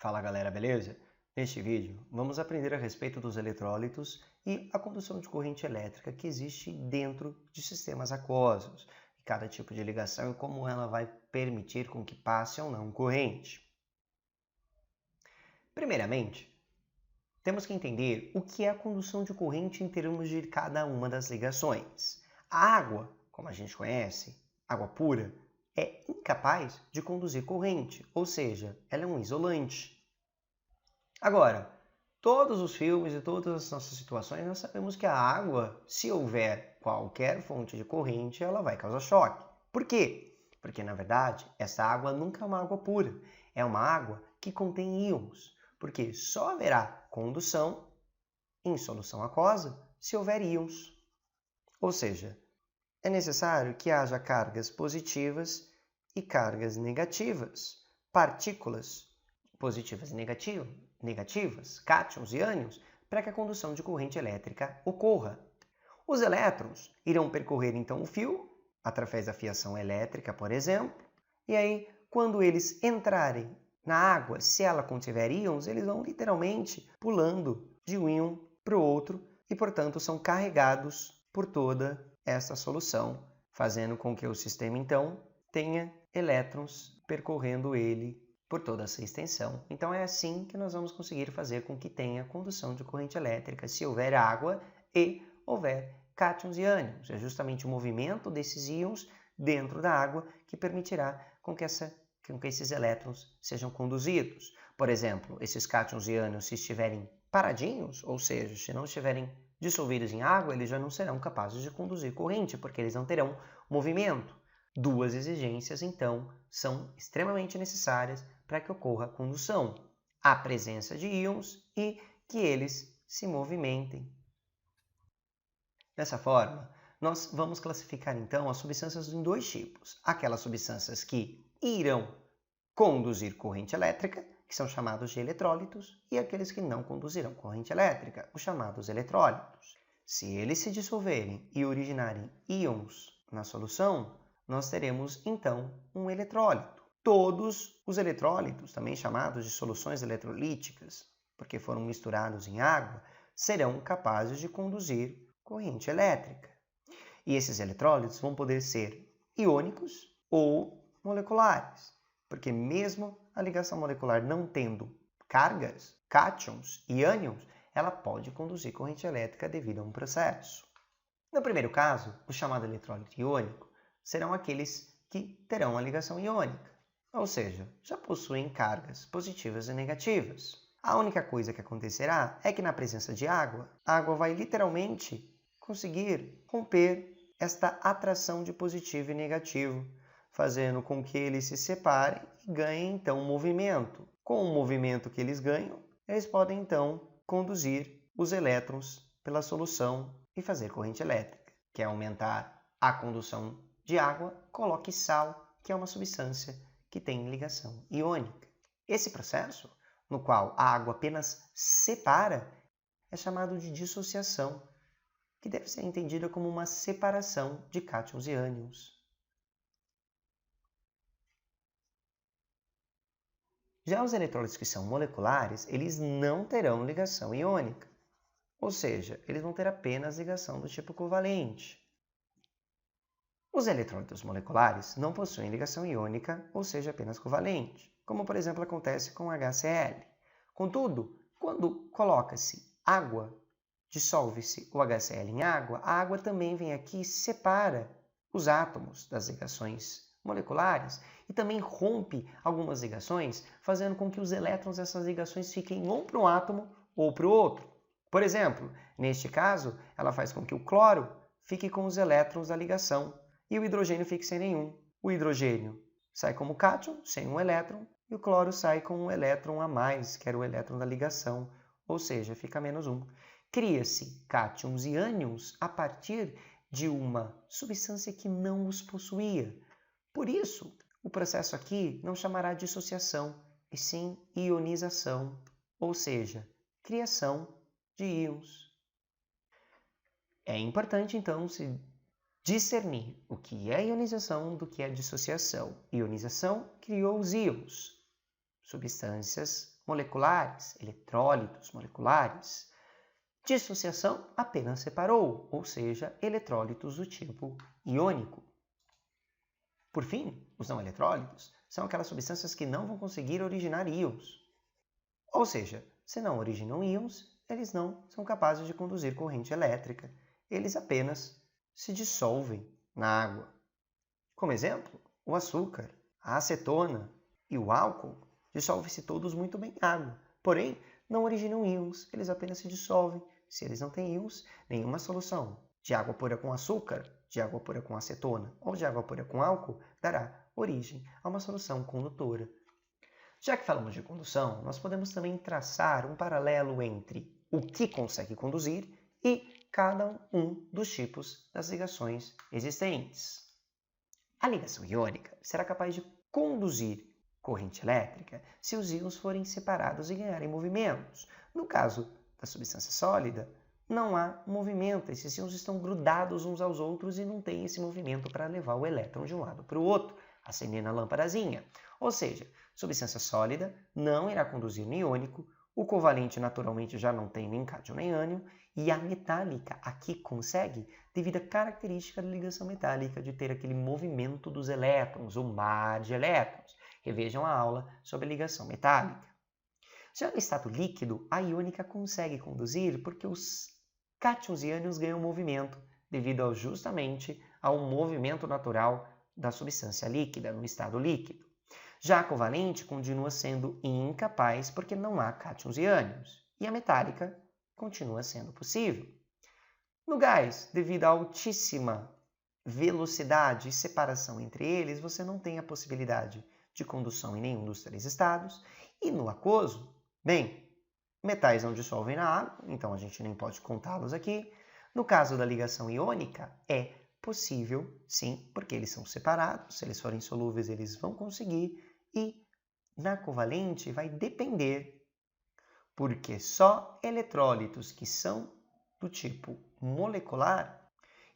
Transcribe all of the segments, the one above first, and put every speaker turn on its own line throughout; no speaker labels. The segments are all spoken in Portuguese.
Fala galera, beleza? Neste vídeo vamos aprender a respeito dos eletrólitos e a condução de corrente elétrica que existe dentro de sistemas aquosos, cada tipo de ligação e como ela vai permitir com que passe ou não corrente. Primeiramente, temos que entender o que é a condução de corrente em termos de cada uma das ligações. A água, como a gente conhece, água pura, é incapaz de conduzir corrente, ou seja, ela é um isolante. Agora, todos os filmes e todas as nossas situações, nós sabemos que a água, se houver qualquer fonte de corrente, ela vai causar choque. Por quê? Porque, na verdade, essa água nunca é uma água pura. É uma água que contém íons, porque só haverá condução em solução aquosa se houver íons. Ou seja, é necessário que haja cargas positivas e cargas negativas, partículas positivas e negativas, cátions e ânions, para que a condução de corrente elétrica ocorra. Os elétrons irão percorrer então o fio, através da fiação elétrica, por exemplo, e aí, quando eles entrarem na água, se ela contiver íons, eles vão literalmente pulando de um íon para o outro e, portanto, são carregados por toda essa solução, fazendo com que o sistema, então, tenha elétrons percorrendo ele por toda essa extensão. Então é assim que nós vamos conseguir fazer com que tenha condução de corrente elétrica se houver água e houver cátions e ânions. É justamente o movimento desses íons dentro da água que permitirá com que esses elétrons sejam conduzidos. Por exemplo, esses cátions e ânions, se estiverem paradinhos, ou seja, se não estiverem dissolvidos em água, eles já não serão capazes de conduzir corrente, porque eles não terão movimento. Duas exigências, então, são extremamente necessárias para que ocorra a condução: a presença de íons e que eles se movimentem. Dessa forma, nós vamos classificar então as substâncias em dois tipos: aquelas substâncias que irão conduzir corrente elétrica, que são chamados de eletrólitos, e aqueles que não conduzirão corrente elétrica, os chamados eletrólitos. Se eles se dissolverem e originarem íons na solução, nós teremos então um eletrólito. Todos os eletrólitos, também chamados de soluções eletrolíticas, porque foram misturados em água, serão capazes de conduzir corrente elétrica. E esses eletrólitos vão poder ser iônicos ou moleculares, porque mesmo a ligação molecular não tendo cargas, cátions e ânions, ela pode conduzir corrente elétrica devido a um processo. No primeiro caso, o chamado eletrólito iônico serão aqueles que terão a ligação iônica, ou seja, já possuem cargas positivas e negativas. A única coisa que acontecerá é que na presença de água, a água vai literalmente conseguir romper esta atração de positivo e negativo, fazendo com que eles se separem e ganhem então movimento. Com o movimento que eles ganham, eles podem então conduzir os elétrons pela solução e fazer corrente elétrica. Quer aumentar a condução de água? Coloque sal, que é uma substância que tem ligação iônica. Esse processo, no qual a água apenas separa, é chamado de dissociação, que deve ser entendida como uma separação de cátions e ânions. Já os eletrólitos que são moleculares, eles não terão ligação iônica, ou seja, eles vão ter apenas ligação do tipo covalente. Os eletrólitos moleculares não possuem ligação iônica, ou seja, apenas covalente, como por exemplo acontece com HCl. Contudo, quando coloca-se água, dissolve-se o HCl em água, a água também vem aqui e separa os átomos das ligações moleculares e também rompe algumas ligações, fazendo com que os elétrons dessas ligações fiquem ou para um átomo ou para o outro. Por exemplo, neste caso, ela faz com que o cloro fique com os elétrons da ligação e o hidrogênio fique sem nenhum. O hidrogênio sai como cátion, sem um elétron, e o cloro sai com um elétron a mais, que era o elétron da ligação, ou seja, fica menos um. Cria-se cátions e ânions a partir de uma substância que não os possuía. Por isso, o processo aqui não chamará de dissociação, e sim ionização, ou seja, criação de íons. É importante, então, se discernir o que é ionização do que é dissociação. Ionização criou os íons. substâncias moleculares, eletrólitos moleculares. Dissociação apenas separou, ou seja, eletrólitos do tipo iônico. Por fim, os não eletrólitos são aquelas substâncias que não vão conseguir originar íons. Ou seja, se não originam íons, eles não são capazes de conduzir corrente elétrica. Eles apenas se dissolvem na água. Como exemplo, o açúcar, a acetona e o álcool dissolvem-se todos muito bem em água, porém não originam íons, eles apenas se dissolvem. Se eles não têm íons, nenhuma solução de água pura com açúcar, de água pura com acetona ou de água pura com álcool dará origem a uma solução condutora. Já que falamos de condução, nós podemos também traçar um paralelo entre o que consegue conduzir e cada um dos tipos das ligações existentes. A ligação iônica será capaz de conduzir corrente elétrica se os íons forem separados e ganharem movimentos. No caso da substância sólida, não há movimento, esses íons estão grudados uns aos outros e não tem esse movimento para levar o elétron de um lado para o outro, acendendo a lâmpadazinha. Ou seja, substância sólida não irá conduzir no iônico, o covalente naturalmente já não tem nem cátion nem ânion, e a metálica aqui consegue devido à característica da ligação metálica de ter aquele movimento dos elétrons, o mar de elétrons. Revejam a aula sobre a ligação metálica. Já no estado líquido, a iônica consegue conduzir porque os cátions e ânions ganham movimento devido justamente ao movimento natural da substância líquida no estado líquido. Já a covalente continua sendo incapaz porque não há cátions e ânions, e a metálica continua sendo possível. No gás, devido à altíssima velocidade e separação entre eles, você não tem a possibilidade de condução em nenhum dos três estados. E no aquoso, bem, metais não dissolvem na água, então a gente nem pode contá-los aqui. No caso da ligação iônica, é possível, sim, porque eles são separados. Se eles forem solúveis, eles vão conseguir. E na covalente vai depender, porque só eletrólitos que são do tipo molecular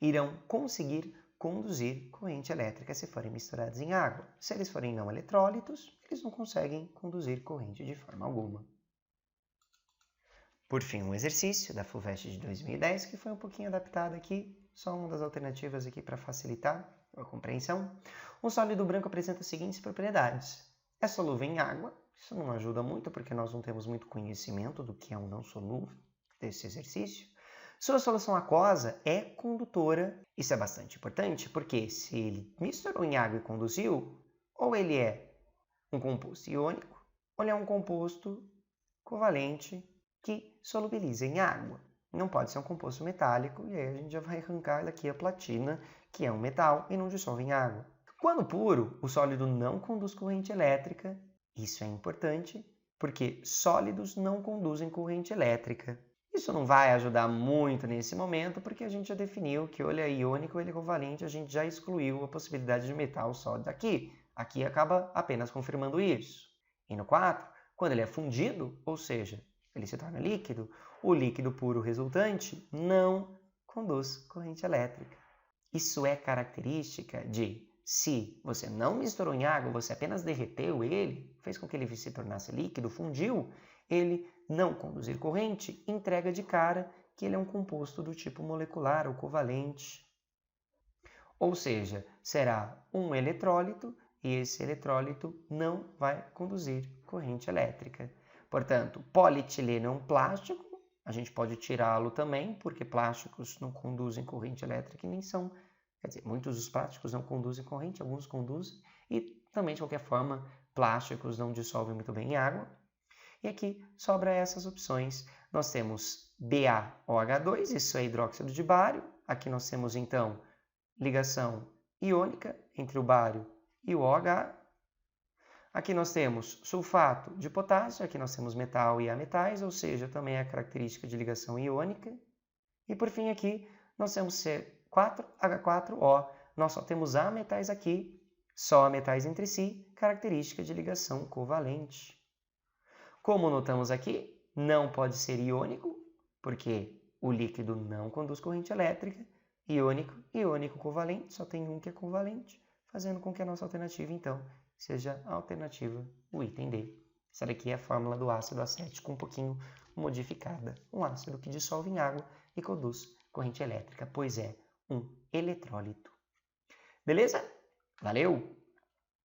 irão conseguir conduzir corrente elétrica se forem misturados em água. Se eles forem não eletrólitos, eles não conseguem conduzir corrente de forma alguma. Por fim, um exercício da FUVEST de 2010, que foi um pouquinho adaptado aqui, só uma das alternativas aqui para facilitar a compreensão. Um sólido branco apresenta as seguintes propriedades. É solúvel em água, isso não ajuda muito porque nós não temos muito conhecimento do que é um não solúvel desse exercício. Sua solução aquosa é condutora. Isso é bastante importante porque se ele misturou em água e conduziu, ou ele é um composto iônico, ou ele é um composto covalente que solubiliza em água. Não pode ser um composto metálico, e aí a gente já vai arrancar daqui a platina, que é um metal e não dissolve em água. Quando puro, o sólido não conduz corrente elétrica. Isso é importante porque sólidos não conduzem corrente elétrica. Isso não vai ajudar muito nesse momento, porque a gente já definiu que ou ele é iônico ou ele é covalente, a gente já excluiu a possibilidade de metal sólido aqui. Aqui acaba apenas confirmando isso. E no 4, quando ele é fundido, ou seja, ele se torna líquido, o líquido puro resultante não conduz corrente elétrica. Isso é característica de, se você não misturou em água, você apenas derreteu ele, fez com que ele se tornasse líquido, fundiu, ele não conduzir corrente, entrega de cara que ele é um composto do tipo molecular ou covalente. Ou seja, será um eletrólito e esse eletrólito não vai conduzir corrente elétrica. Portanto, polietileno é um plástico, a gente pode tirá-lo também, porque plásticos não conduzem corrente elétrica e nem são, quer dizer, muitos dos plásticos não conduzem corrente, alguns conduzem, e também, de qualquer forma, plásticos não dissolvem muito bem em água. E aqui sobra essas opções. Nós temos BaOH2, isso é hidróxido de bário. Aqui nós temos, então, ligação iônica entre o bário e o OH. Aqui nós temos sulfato de potássio, aqui nós temos metal e ametais, ou seja, também é a característica de ligação iônica. E por fim aqui nós temos C4H4O, nós só temos ametais aqui, só ametais entre si, característica de ligação covalente. Como notamos aqui, não pode ser iônico, porque o líquido não conduz corrente elétrica, iônico covalente, só tem um que é covalente, fazendo com que a nossa alternativa, então, seja a alternativa, o item D. Essa daqui é a fórmula do ácido acético um pouquinho modificada. Um ácido que dissolve em água e conduz corrente elétrica, pois é um eletrólito. Beleza? Valeu!